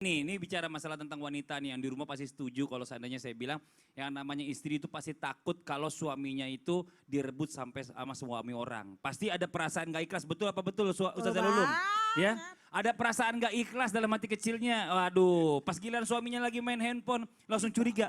Ini bicara masalah tentang wanita nih yang di rumah pasti setuju kalau seandainya saya bilang yang namanya istri itu pasti takut kalau suaminya itu direbut sampai sama suami orang. Pasti ada perasaan gak ikhlas, betul apa betul Ustazah Lulung? Ya, ada perasaan gak ikhlas dalam hati kecilnya. Waduh, pas giliran suaminya lagi main handphone langsung curiga.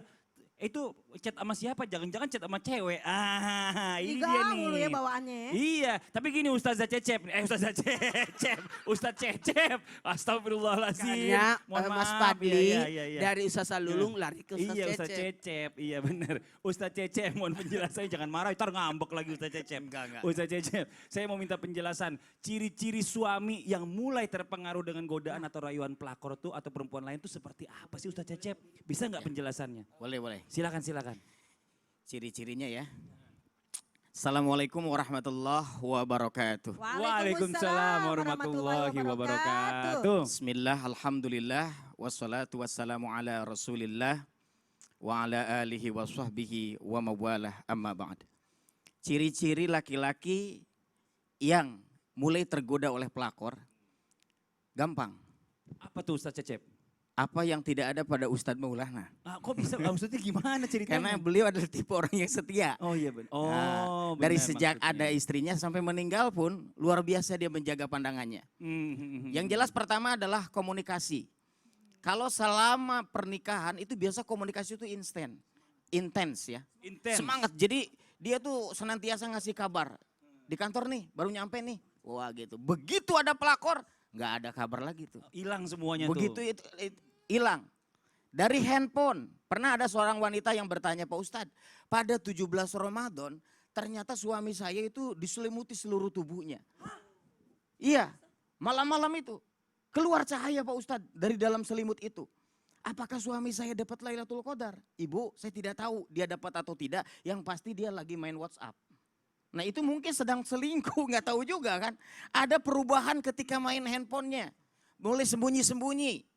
Itu chat sama siapa? Jangan-jangan chat sama cewek. Ini dia nih. Mulu ya bawaannya ya. Iya, tapi gini Ustazah Cecep. Ustazah Cecep. Ustaz Cecep. Astagfirullahaladzim. Makanya Mas Fadli Iya. dari Ustazah Lulung lari ke Ustaz Iya Cecep. Ustaz Cecep, iya benar. Ustaz Cecep, mohon penjelasannya jangan marah, ntar ngambek lagi Ustaz Cecep. Enggak. Ustaz Cecep, saya mau minta penjelasan. Ciri-ciri suami yang mulai terpengaruh dengan godaan atau rayuan pelakor tuh atau perempuan lain tuh seperti apa sih Ustaz Cecep? Bisa nggak penjelasannya? Boleh. Silakan. Ciri-cirinya ya. Assalamualaikum warahmatullahi wabarakatuh. Waalaikumsalam warahmatullahi wabarakatuh. Bismillah, alhamdulillah, wassalatu wassalamu ala rasulillah, wa ala alihi wa sahbihi wa mawalah amma ba'd. Ciri-ciri laki-laki yang mulai tergoda oleh pelakor, gampang. Apa tuh Ustaz Cecep? Apa yang tidak ada pada Ustadz Maulana. Kok bisa, maksudnya gimana ceritanya? Karena beliau adalah tipe orang yang setia. Oh iya benar. Dari sejak ada istrinya sampai meninggal pun luar biasa dia menjaga pandangannya. Yang jelas pertama adalah komunikasi. Kalau selama pernikahan itu biasa komunikasi itu intens ya. Semangat. Jadi dia tuh senantiasa ngasih kabar. Di kantor nih, baru nyampe nih. Wah gitu. Begitu ada pelakor, nggak ada kabar lagi tuh. Hilang semuanya tuh. Begitu itu hilang. Dari handphone, pernah ada seorang wanita yang bertanya, Pak Ustadz, pada 17 Ramadan ternyata suami saya itu diselimuti seluruh tubuhnya. Iya, malam-malam itu keluar cahaya Pak Ustadz dari dalam selimut itu. Apakah suami saya dapat Lailatul Qadar? Ibu, saya tidak tahu dia dapat atau tidak, yang pasti dia lagi main WhatsApp. Nah itu mungkin sedang selingkuh, nggak tahu juga kan. Ada perubahan ketika main handphonenya, mulai sembunyi-sembunyi.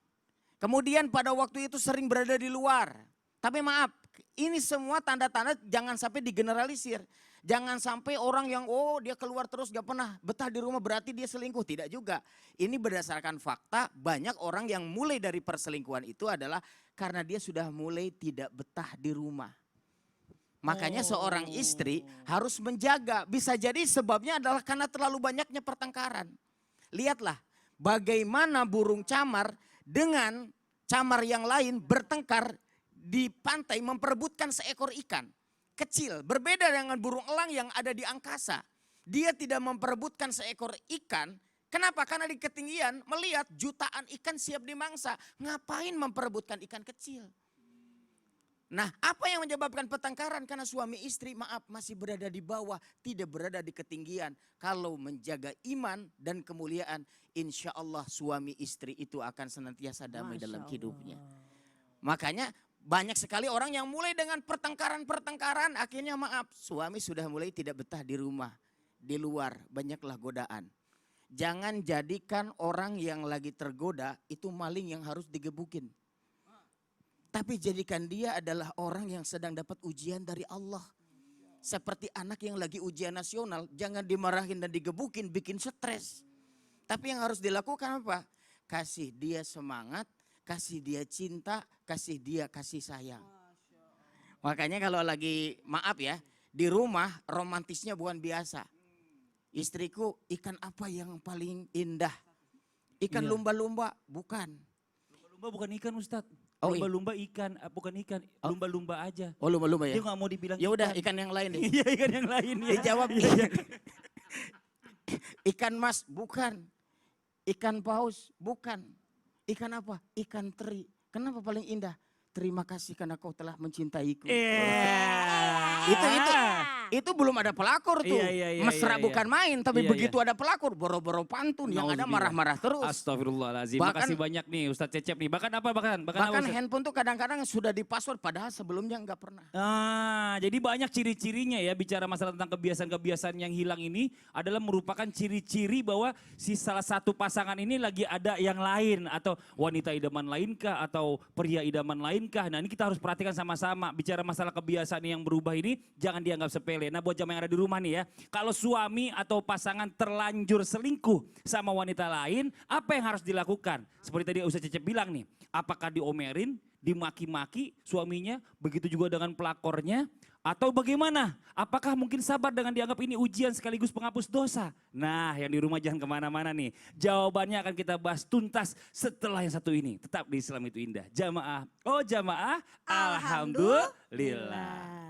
Kemudian pada waktu itu sering berada di luar. Tapi maaf, ini semua tanda-tanda jangan sampai digeneralisir. Jangan sampai orang yang dia keluar terus gak pernah betah di rumah berarti dia selingkuh. Tidak juga. Ini berdasarkan fakta banyak orang yang mulai dari perselingkuhan itu adalah karena dia sudah mulai tidak betah di rumah. Makanya seorang istri harus menjaga. Bisa jadi sebabnya adalah karena terlalu banyaknya pertengkaran. Lihatlah bagaimana burung camar dengan camar yang lain bertengkar di pantai memperebutkan seekor ikan kecil. Berbeda dengan burung elang yang ada di angkasa. Dia tidak memperebutkan seekor ikan. Kenapa? Karena di ketinggian melihat jutaan ikan siap dimangsa. Ngapain memperebutkan ikan kecil? Nah, apa yang menyebabkan pertengkaran? Karena suami istri masih berada di bawah, tidak berada di ketinggian. Kalau menjaga iman dan kemuliaan, insya Allah suami istri itu akan senantiasa damai dalam hidupnya. Makanya banyak sekali orang yang mulai dengan pertengkaran, akhirnya suami sudah mulai tidak betah di rumah, di luar, banyaklah godaan. Jangan jadikan orang yang lagi tergoda itu maling yang harus digebukin. Tapi jadikan dia adalah orang yang sedang dapat ujian dari Allah. Seperti anak yang lagi ujian nasional, jangan dimarahin dan digebukin, bikin stres. Tapi yang harus dilakukan apa? Kasih dia semangat, kasih dia cinta, kasih dia kasih sayang. Makanya kalau lagi di rumah romantisnya bukan biasa. Istriku, ikan apa yang paling indah? Ikan lumba-lumba? Bukan. Lumba-lumba bukan ikan Ustadz. Lumba-lumba ikan, bukan ikan, lumba-lumba aja. Oh lumba-lumba ya? Dia gak mau dibilang ya udah ikan yang lain deh. Iya ikan yang lain. Dijawab. Ikan mas bukan. Ikan paus bukan. Ikan apa? Ikan teri. Kenapa paling indah? Terima kasih karena kau telah mencintaiku. Itu belum ada pelakor tuh. Mesra bukan main, tapi begitu ada pelakor boro-boro pantun yang ada marah-marah terus. Astagfirullahaladzim. Makasih banyak nih Ustaz Cecep nih. Bahkan apa? Bahkan handphone tuh kadang-kadang sudah di-password padahal sebelumnya nggak pernah. Jadi banyak ciri-cirinya ya bicara masalah tentang kebiasaan-kebiasaan yang hilang ini adalah merupakan ciri-ciri bahwa si salah satu pasangan ini lagi ada yang lain atau wanita idaman lainkah atau pria idaman lainkah. Nah ini kita harus perhatikan sama-sama bicara masalah kebiasaan yang berubah ini jangan dianggap sepele. Nah buat jamaah yang ada di rumah nih ya, kalau suami atau pasangan terlanjur selingkuh sama wanita lain, apa yang harus dilakukan? Seperti tadi Ustaz Cecep bilang nih, Apakah diomerin, dimaki-maki suaminya, begitu juga dengan pelakornya, atau bagaimana? Apakah mungkin sabar dengan dianggap ini ujian sekaligus penghapus dosa? Nah, yang di rumah jangan kemana-mana nih. Jawabannya akan kita bahas tuntas setelah yang satu ini. Tetap di Islam itu Indah. Jamaah, oh jamaah, alhamdulillah.